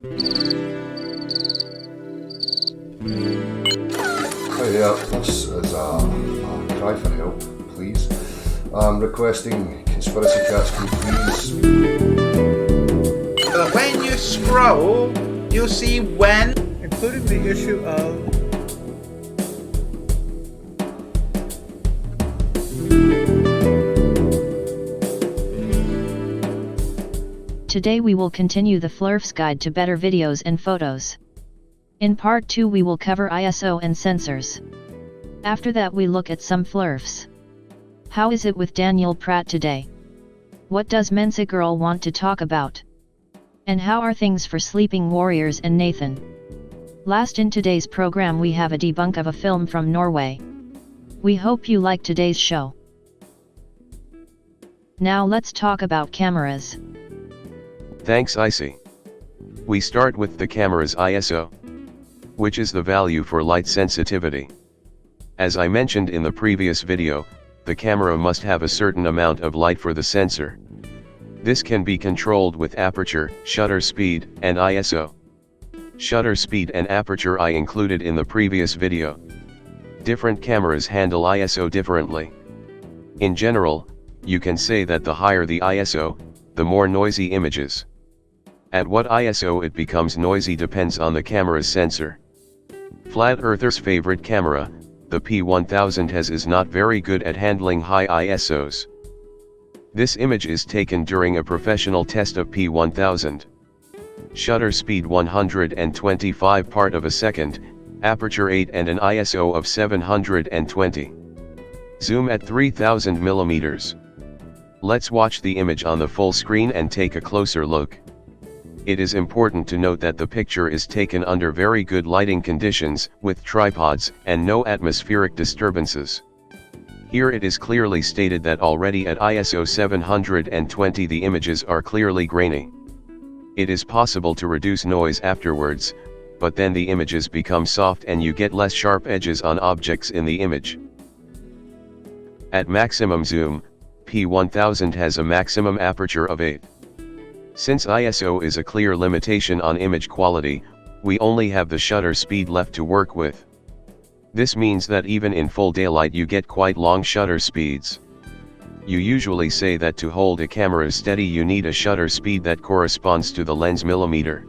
Hi there, this is a cry for help, please. I'm requesting Conspiracy Cats, can you please? When you scroll, you'll see when, including the issue of Today we will continue the Flerfs guide to better videos and photos. In part 2 we will cover ISO and sensors. After that we look at some Flerfs. How is it with Daniel Pratt today? What does Mensa girl want to talk about? And how are things for Sleeping Warriors and Nathan? Last in today's program we have a debunk of a film from Norway. We hope you like today's show. Now let's talk about cameras. Thanks Icy. We start with the camera's ISO, which is the value for light sensitivity. As I mentioned in the previous video, the camera must have a certain amount of light for the sensor. This can be controlled with aperture, shutter speed, and ISO. Shutter speed and aperture I included in the previous video. Different cameras handle ISO differently. In general, you can say that the higher the ISO, the more noisy images. At what ISO it becomes noisy depends on the camera's sensor. Flat Earther's favorite camera, the P1000 is not very good at handling high ISOs. This image is taken during a professional test of P1000. Shutter speed 125 part of a second, aperture 8 and an ISO of 720. Zoom at 3000 mm. Let's watch the image on the full screen and take a closer look. It is important to note that the picture is taken under very good lighting conditions, with tripods, and no atmospheric disturbances. Here it is clearly stated that already at ISO 720 the images are clearly grainy. It is possible to reduce noise afterwards, but then the images become soft and you get less sharp edges on objects in the image. At maximum zoom, P1000 has a maximum aperture of 8. Since ISO is a clear limitation on image quality, we only have the shutter speed left to work with. This means that even in full daylight you get quite long shutter speeds. You usually say that to hold a camera steady you need a shutter speed that corresponds to the lens millimeter.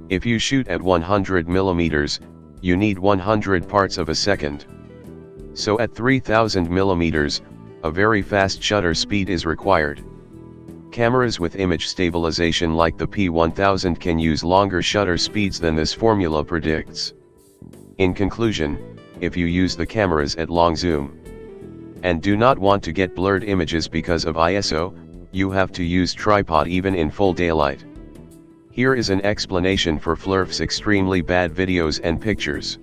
If you shoot at 100 millimeters, you need 100 parts of a second. So at 3000 millimeters, a very fast shutter speed is required. Cameras with image stabilization like the P1000 can use longer shutter speeds than this formula predicts. In conclusion, if you use the cameras at long zoom and do not want to get blurred images because of ISO, you have to use tripod even in full daylight. Here is an explanation for Flerf's extremely bad videos and pictures.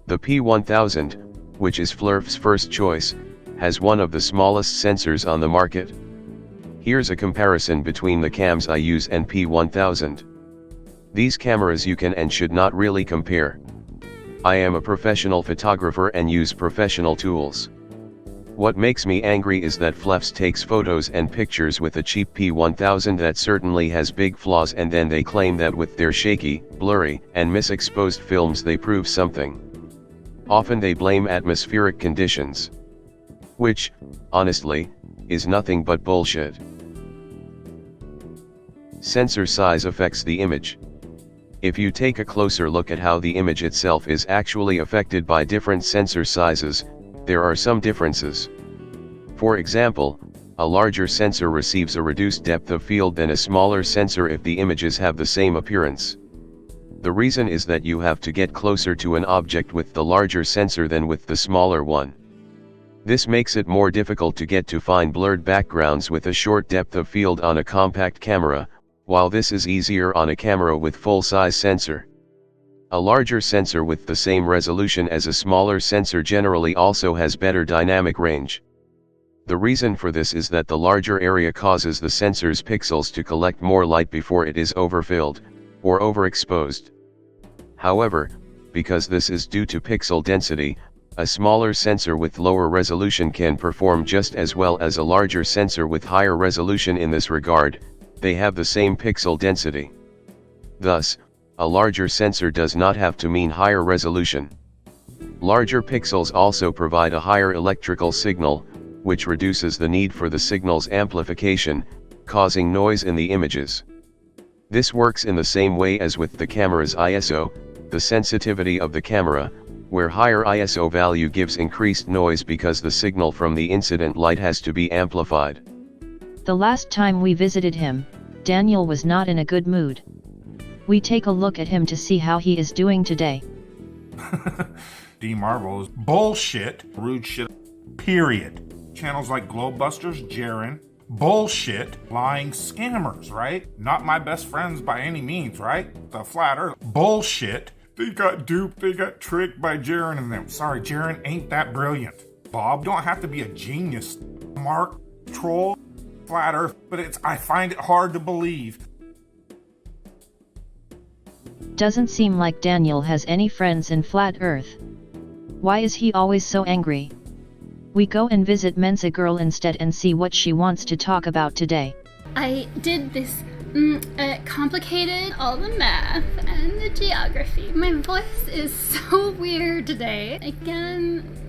The P1000, which is Flerf's first choice, has one of the smallest sensors on the market. Here's a comparison between the cams I use and P1000. These cameras you can and should not really compare. I am a professional photographer and use professional tools. What makes me angry is that Flerfs takes photos and pictures with a cheap P1000 that certainly has big flaws and then they claim that with their shaky, blurry, and misexposed films they prove something. Often they blame atmospheric conditions. Which, honestly, is nothing but bullshit. Sensor size affects the image. If you take a closer look at how the image itself is actually affected by different sensor sizes, there are some differences. For example, a larger sensor receives a reduced depth of field than a smaller sensor if the images have the same appearance. The reason is that you have to get closer to an object with the larger sensor than with the smaller one. This makes it more difficult to get to fine blurred backgrounds with a short depth of field on a compact camera, while this is easier on a camera with full-size sensor. A larger sensor with the same resolution as a smaller sensor generally also has better dynamic range. The reason for this is that the larger area causes the sensor's pixels to collect more light before it is overfilled, or overexposed. However, because this is due to pixel density, a smaller sensor with lower resolution can perform just as well as a larger sensor with higher resolution in this regard. they have the same pixel density. Thus, a larger sensor does not have to mean higher resolution. Larger pixels also provide a higher electrical signal, which reduces the need for the signal's amplification, causing noise in the images. This works in the same way as with the camera's ISO, the sensitivity of the camera, where higher ISO value gives increased noise because the signal from the incident light has to be amplified. The last time we visited him, Daniel was not in a good mood. We take a look at him to see how he is doing today. D Marvel's bullshit, rude shit, period. Channels like Globebusters, Jaren, bullshit, lying scammers, right? Not my best friends by any means, right? The Flat Earth, bullshit. They got duped, they got tricked by Jaren and them. Sorry, Jaren ain't that brilliant. Bob, you don't have to be a genius. Mark, troll, Flat Earth, but I find it hard to believe. Doesn't seem like Daniel has any friends in Flat Earth. Why is he always so angry? We go and visit Mensa girl instead and see what she wants to talk about today. I did this complicated, all the math and the geography. My voice is so weird today. Again,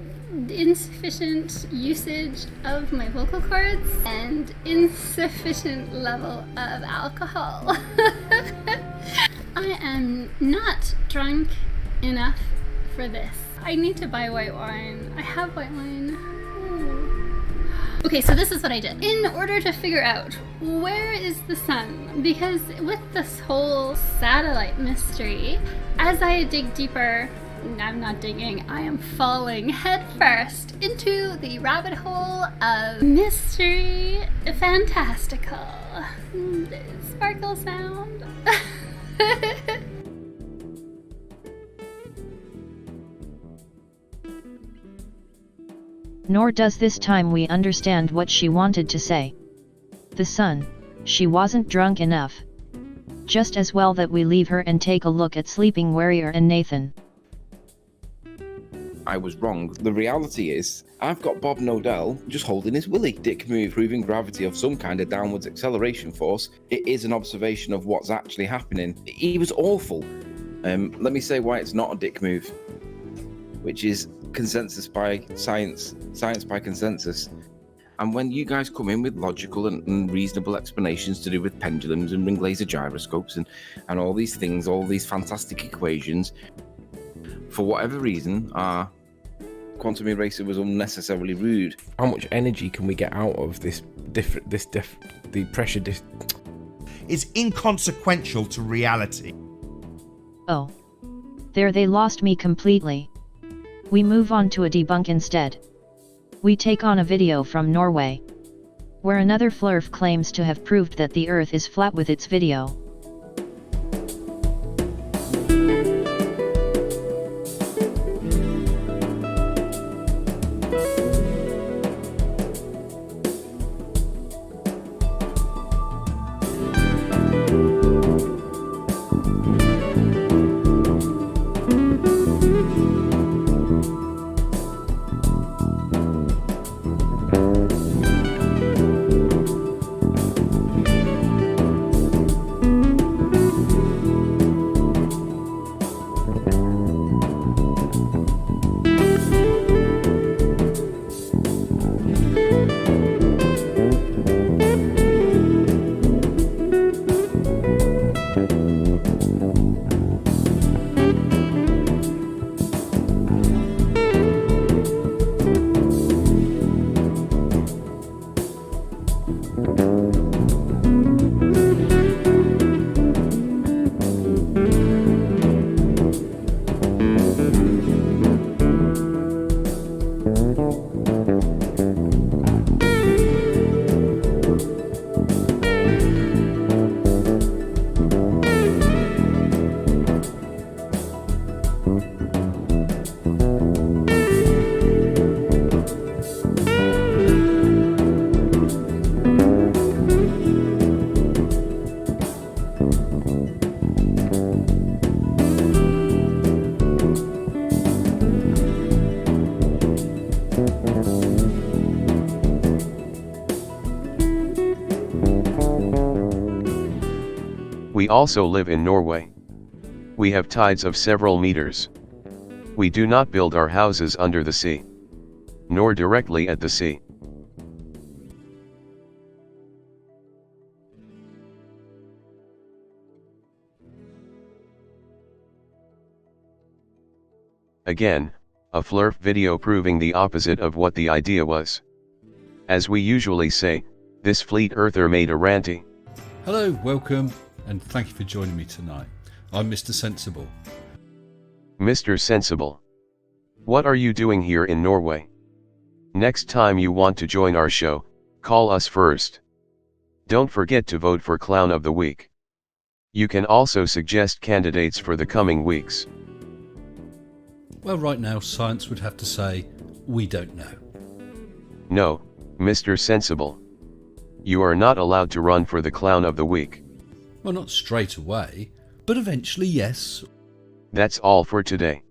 insufficient usage of my vocal cords and insufficient level of alcohol. I am not drunk enough for this. I need to buy white wine. I have white wine. Okay, so this is what I did. In order to figure out where is the sun, because with this whole satellite mystery, as I dig deeper, I'm not digging, I am falling headfirst into the rabbit hole of mystery fantastical. Sparkle sound. Nor does this time we understand what she wanted to say. The sun, she wasn't drunk enough. Just as well that we leave her and take a look at Sleeping Warrior and Nathan. I was wrong. The reality is, I've got Bob Nodell just holding his willy. Dick move, proving gravity of some kind of downwards acceleration force. It is an observation of what's actually happening. He was awful. Let me say why it's not a dick move, which is consensus by science by consensus. And when you guys come in with logical and reasonable explanations to do with pendulums and ring laser gyroscopes and all these things, all these fantastic equations, for whatever reason, our quantum eraser was unnecessarily rude. How much energy can we get out of the pressure is inconsequential to reality. Oh. There they lost me completely. We move on to a debunk instead. We take on a video from Norway, where another Flerf claims to have proved that the Earth is flat with its video. We also live in Norway. We have tides of several meters. We do not build our houses under the sea, nor directly at the sea. Again, a Flerf video proving the opposite of what the idea was. As we usually say, this fleet earther made a ranty. Hello, welcome, and thank you for joining me tonight. I'm Mr. Sensible. Mr. Sensible. What are you doing here in Norway? Next time you want to join our show, call us first. Don't forget to vote for Clown of the Week. You can also suggest candidates for the coming weeks. Well, right now, science would have to say, we don't know. No, Mr. Sensible. You are not allowed to run for the Clown of the Week. Well, not straight away, but eventually, yes. That's all for today.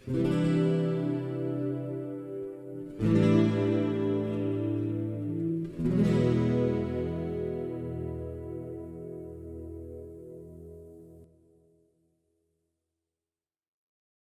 Mm-hmm.